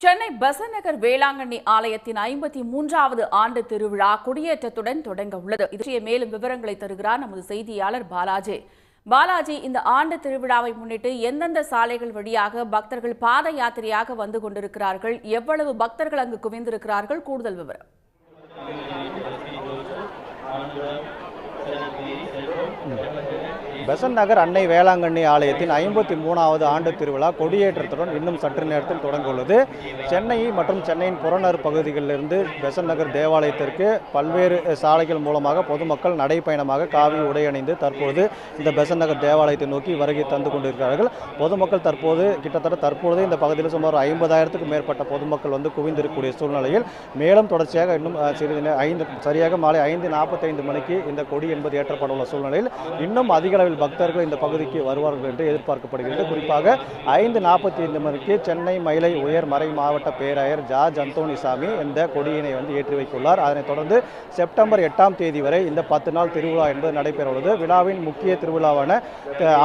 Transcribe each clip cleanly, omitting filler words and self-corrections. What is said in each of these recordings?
சென்னை பெசன்ட் நகர் வேளாங்கண்ணி ஆலயத்தின் 53வது ஆண்டு திருவிழா கொடியேற்றத்துடன் தொடங்க உள்ளது. இதற்கான மேலும் விவரங்களை தருகிறார் நமது செய்தியாளர் பாலாஜி. பாலாஜி, இந்த ஆண்டு திருவிழாவை முன்னிட்டு எந்தெந்த சாலைகள் வழியாக பக்தர்கள் பாத யாத்திரையாக வந்து கொண்டிருக்கிறார்கள், எவ்வளவு பக்தர்கள் அங்கு குவிந்திருக்கிறார்கள், கூடுதல் விவரம். பெசன்ட் நகர் அன்னை வேளாங்கண்ணி ஆலயத்தின் 53வது ஆண்டு திருவிழா கொடியேற்றத்துடன் இன்னும் சற்று நேரத்தில் தொடங்க உள்ளது. சென்னை மற்றும் சென்னையின் புறநகர் பகுதிகளிலிருந்து பெசன்ட் நகர் தேவாலயத்திற்கு பல்வேறு சாலைகள் மூலமாக பொதுமக்கள் நடைப்பயணமாக காவி உடை அணிந்து தற்போது இந்த பெசன்ட் நகர் தேவாலயத்தை நோக்கி வருகை தந்து கொண்டிருக்கிறார்கள். பொதுமக்கள் தற்போது இந்த பகுதியில் சுமார் 50,000க்கும் மேற்பட்ட பொதுமக்கள் வந்து குவிந்திருக்கக்கூடிய சூழ்நிலையில் மேலும் தொடர்ச்சியாக இன்னும் சரியாக மாலை 5:45 மணிக்கு இந்த கொடி என்பது ஏற்றப்பட உள்ள சூழ்நிலையில் இன்னும் அதிக அளவில் பக்தர்கள் இந்த பகுதிக்கு வருவார்கள் என்று எதிர்பார்க்கப்படுகிறது. குறிப்பாக 5:45 மணிக்கு சென்னை மயிலை உயர் மறை மாவட்ட பேராயர் ஜார்ஜ் அந்தோனிசாமி இந்த கொடியினை வந்து ஏற்றி வைத்துள்ளார். அதனைத் தொடர்ந்து செப்டம்பர் 8ஆம் தேதி வரை இந்த 10 நாள் திருவிழா என்பது நடைபெற உள்ளது. விழாவின் முக்கிய திருவிழாவான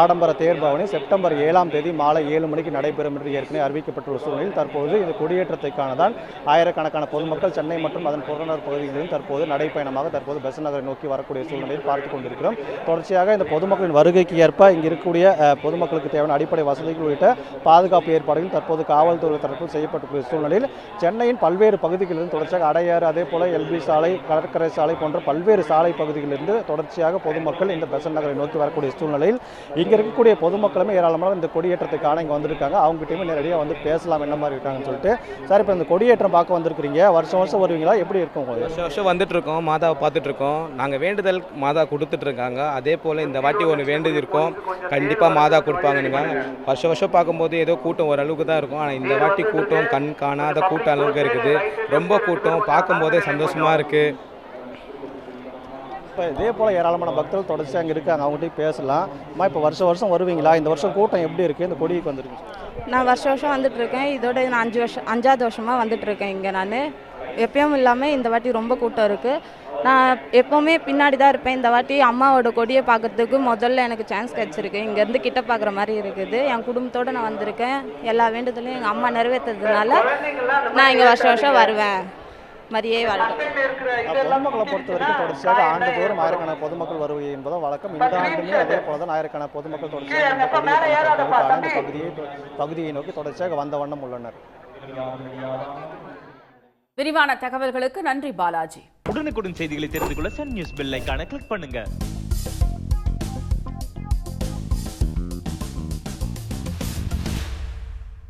ஆடம்பர தேர்பவனி செப்டம்பர் 7ஆம் தேதி மாலை 7 மணிக்கு நடைபெறும் என்று ஏற்கனவே அறிவிக்கப்பட்டுள்ள சூழ்நிலையில் தற்போது இந்த கொடியேற்றத்தைக்கான தான் ஆயிரக்கணக்கான பொதுமக்கள் சென்னை மற்றும் அதன் புறநகர் பகுதிகளிலும் தற்போது நடைப்பயணமாக பெசன்ட் நகரை நோக்கி வரக்கூடிய சூழ்நிலையில் பார்த்துக் கொண்டிருக்கிறோம். தொடர்ச்சியாக இந்த பொதுமக்களின் வருகைக்கு ஏற்ப இங்கு இருக்கக்கூடிய பொதுமக்களுக்கு தேவையான அடிப்படை வசதிகள் உள்ளிட்ட பாதுகாப்பு ஏற்பாடுகள் தற்போது காவல்துறை தரப்பில் செய்யப்பட்டுள்ள சூழ்நிலையில் சென்னையின் பல்வேறு பகுதிகளிலிருந்து தொடர்ச்சியாக அடையாறு, அதே போல எல்பி சாலை, கடற்கரை சாலை போன்ற பல்வேறு சாலை பகுதிகளிலிருந்து தொடர்ச்சியாக பொதுமக்கள் இந்த பெசன்ட் நகரை நோக்கி வரக்கூடிய சூழ்நிலையில் இங்க இருக்கக்கூடிய பொதுமக்களுமே ஏராளமான இந்த கொடியேற்றத்தை காண இங்கே வந்திருக்காங்க. அவங்ககிட்டயுமே நேரடியாக வந்து பேசலாம் என்ன மாதிரி இருக்காங்கன்னு சொல்லிட்டு. சார், இப்போ இந்த கொடியேற்றம் பார்க்க வந்திருக்கிறீங்க, வருஷம் வருஷம் வருவீங்களா, எப்படி இருக்கும்? வருஷம் வந்துட்டு இருக்கோம், மாதாவை பார்த்துட்டு இருக்கோம். நாங்கள் வேண்டுதல் மாதா கொடுத்துட்டு இருக்காங்க. அதே போல் இந்த வாட்டி ஒன்று வேண்டுதல் இருக்கோம், கண்டிப்பாக மாதா கொடுப்பாங்கன்னு. வருஷம் பார்க்கும்போது ஏதோ கூட்டம் ஓரளவுக்கு தான் இருக்கும். ஆனால் இந்த வாட்டி கூட்டம் கண் காணாத கூட்டம் அளவுக்கு இருக்குது. ரொம்ப கூட்டம், பார்க்கும்போதே சந்தோஷமாக இருக்குது. இப்போ இதே போல் ஏராளமான பக்தர்கள் தொடர்ச்சியாக அங்கே இருக்காங்க, அவங்ககிட்ட பேசலாம். இப்போ வருஷம் வருவீங்களா? இந்த வருஷம் கூட்டம் எப்படி இருக்குது? இந்த கொடிக்கு வந்துருக்கு. நான் வருஷம் வந்துட்டுருக்கேன். இதோட நான் 5வது வருஷமாக வந்துட்டுருக்கேன் இங்கே. நான் எப்பயும் இல்லாமல் இந்த வாட்டி ரொம்ப கூட்டம் இருக்குது. நான் எப்போவுமே பின்னாடி தான் இருப்பேன். இந்த வாட்டி அம்மாவோட கொடியை பார்க்குறதுக்கு முதல்ல எனக்கு சான்ஸ் கிடச்சிருக்கு. இங்கேருந்து கிட்ட பார்க்குற மாதிரி இருக்குது. என் குடும்பத்தோடு நான் வந்திருக்கேன். எல்லா வேண்டுதலையும் எங்கள் அம்மா நிறைவேற்றுறதுனால நான் இங்கே வருஷம் வருவேன். மரியே வாழ்க்கை. பொதுமக்களை பொறுத்த வரைக்கும் தொடர்ச்சியாக ஆண்டுதோறும் ஆயிரக்கணக்கான பொதுமக்கள் வருகை என்பதும் வழக்கம். இந்த ஆண்டுமே அதே போல தான் ஆயிரக்கணக்கான பொதுமக்கள் தொடர்ச்சியாக பகுதியை நோக்கி தொடர்ச்சியாக வந்த வண்ணம் உள்ளனர். விரிவான தகவல்களுக்கு நன்றி பாலாஜி. உடனுக்குடன் செய்திகளை தெரிந்து கொள்ள சன் நியூஸ் பெல் ஐகானை கிளிக் பண்ணுங்க.